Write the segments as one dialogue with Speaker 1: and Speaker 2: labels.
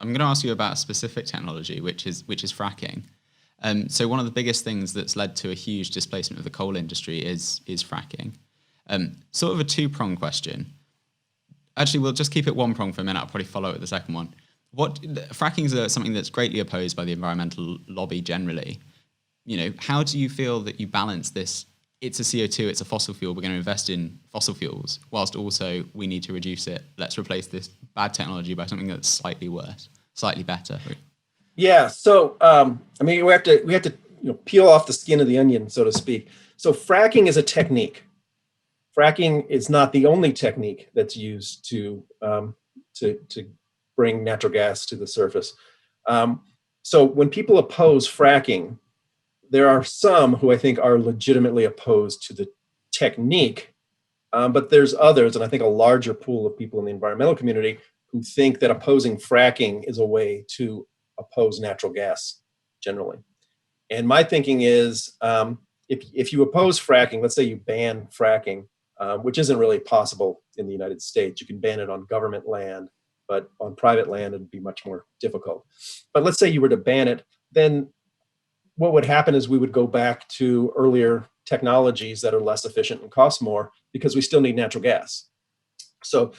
Speaker 1: I'm going to ask you about a specific technology, which is fracking. So one of the biggest things that's led to a huge displacement of the coal industry is fracking. Sort of a two-pronged question. Actually, we'll just keep it one prong for a minute. I'll probably follow it with the second one. Fracking is something that's greatly opposed by the environmental lobby generally. How do you feel that you balance this? It's a CO2, it's a fossil fuel. We're going to invest in fossil fuels, whilst also we need to reduce it. Let's replace this bad technology by something that's slightly worse, slightly better.
Speaker 2: Yeah. So, we have to peel off the skin of the onion, so to speak. So fracking is a technique. Fracking is not the only technique that's used to bring natural gas to the surface. So when people oppose fracking, there are some who I think are legitimately opposed to the technique, but there's others, and I think a larger pool of people in the environmental community who think that opposing fracking is a way to oppose natural gas generally. And my thinking is, if you oppose fracking, let's say you ban fracking, which isn't really possible in the United States. You can ban it on government land, but on private land, it'd be much more difficult. But let's say you were to ban it, then what would happen is we would go back to earlier technologies that are less efficient and cost more because we still need natural gas. So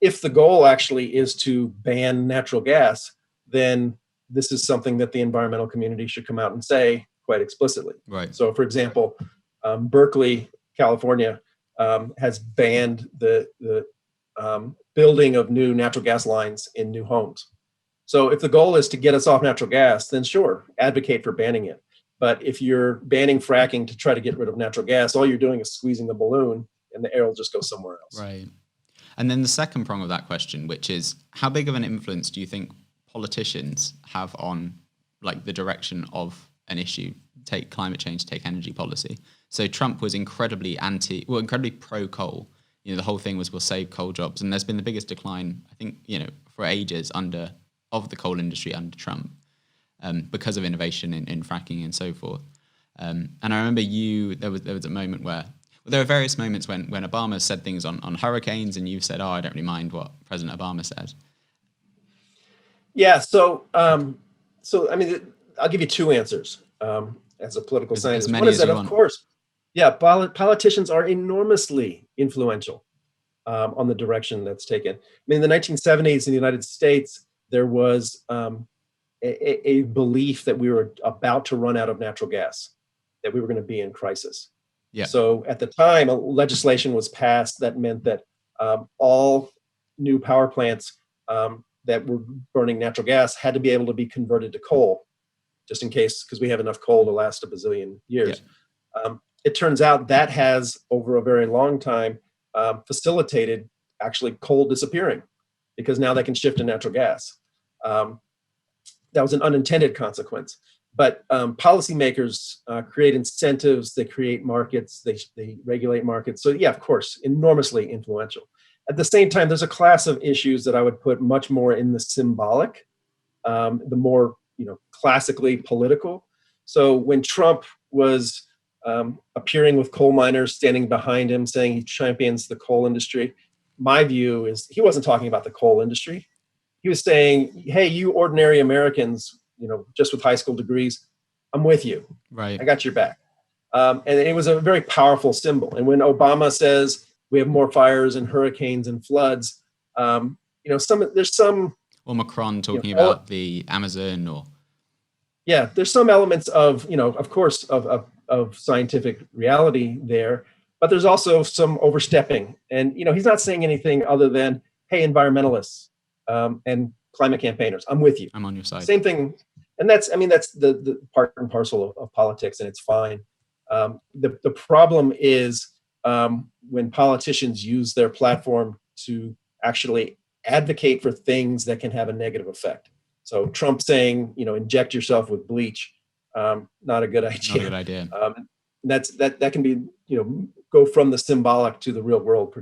Speaker 2: if the goal actually is to ban natural gas, then this is something that the environmental community should come out and say quite explicitly.
Speaker 1: Right.
Speaker 2: So for example, Berkeley, California, has banned the building of new natural gas lines in new homes. So if the goal is to get us off natural gas, then sure, advocate for banning it. But if you're banning fracking to try to get rid of natural gas, all you're doing is squeezing the balloon and the air will just go somewhere else.
Speaker 1: Right. And then the second prong of that question, which is how big of an influence do you think politicians have on the direction of an issue, take climate change, take energy policy? So Trump was incredibly pro coal. The whole thing was we'll save coal jobs. And there's been the biggest decline, I think, for ages of the coal industry under Trump, because of innovation in fracking and so forth. And I remember there was a moment where there were various moments when Obama said things on hurricanes, and you said, "Oh, I don't really mind what President Obama said."
Speaker 2: Yeah. So I'll give you two answers as a political scientist. One is that, of course, politicians are enormously influential on the direction that's taken. In the 1970s in the United States, there was a belief that we were about to run out of natural gas, that we were going to be in crisis.
Speaker 1: Yeah.
Speaker 2: So at the time, legislation was passed that meant that all new power plants that were burning natural gas had to be able to be converted to coal, just in case, because we have enough coal to last a bazillion years. Yeah. It turns out that has, over a very long time, facilitated actually coal disappearing, because now they can shift to natural gas. That was an unintended consequence. But policymakers create incentives, they create markets, they regulate markets. So yeah, of course, enormously influential. At the same time, there's a class of issues that I would put much more in the symbolic, the more classically political. So when Trump was appearing with coal miners standing behind him, saying he champions the coal industry, my view is he wasn't talking about the coal industry. He was saying, hey, you ordinary Americans, just with high school degrees, I'm with you.
Speaker 1: Right.
Speaker 2: I got your back. And it was a very powerful symbol. And when Obama says we have more fires and hurricanes and floods, there's some.
Speaker 1: Or Macron talking about the Amazon, or.
Speaker 2: Yeah, there's some elements of, of course, of scientific reality there, but there's also some overstepping. And, he's not saying anything other than, hey, environmentalists and climate campaigners, I'm with you.
Speaker 1: I'm on your side.
Speaker 2: Same thing. And that's the part and parcel of politics, and it's fine. The problem is when politicians use their platform to actually advocate for things that can have a negative effect. So Trump saying, inject yourself with bleach, not a good idea.
Speaker 1: Not a good idea.
Speaker 2: That can be, go from the symbolic to the real world pretty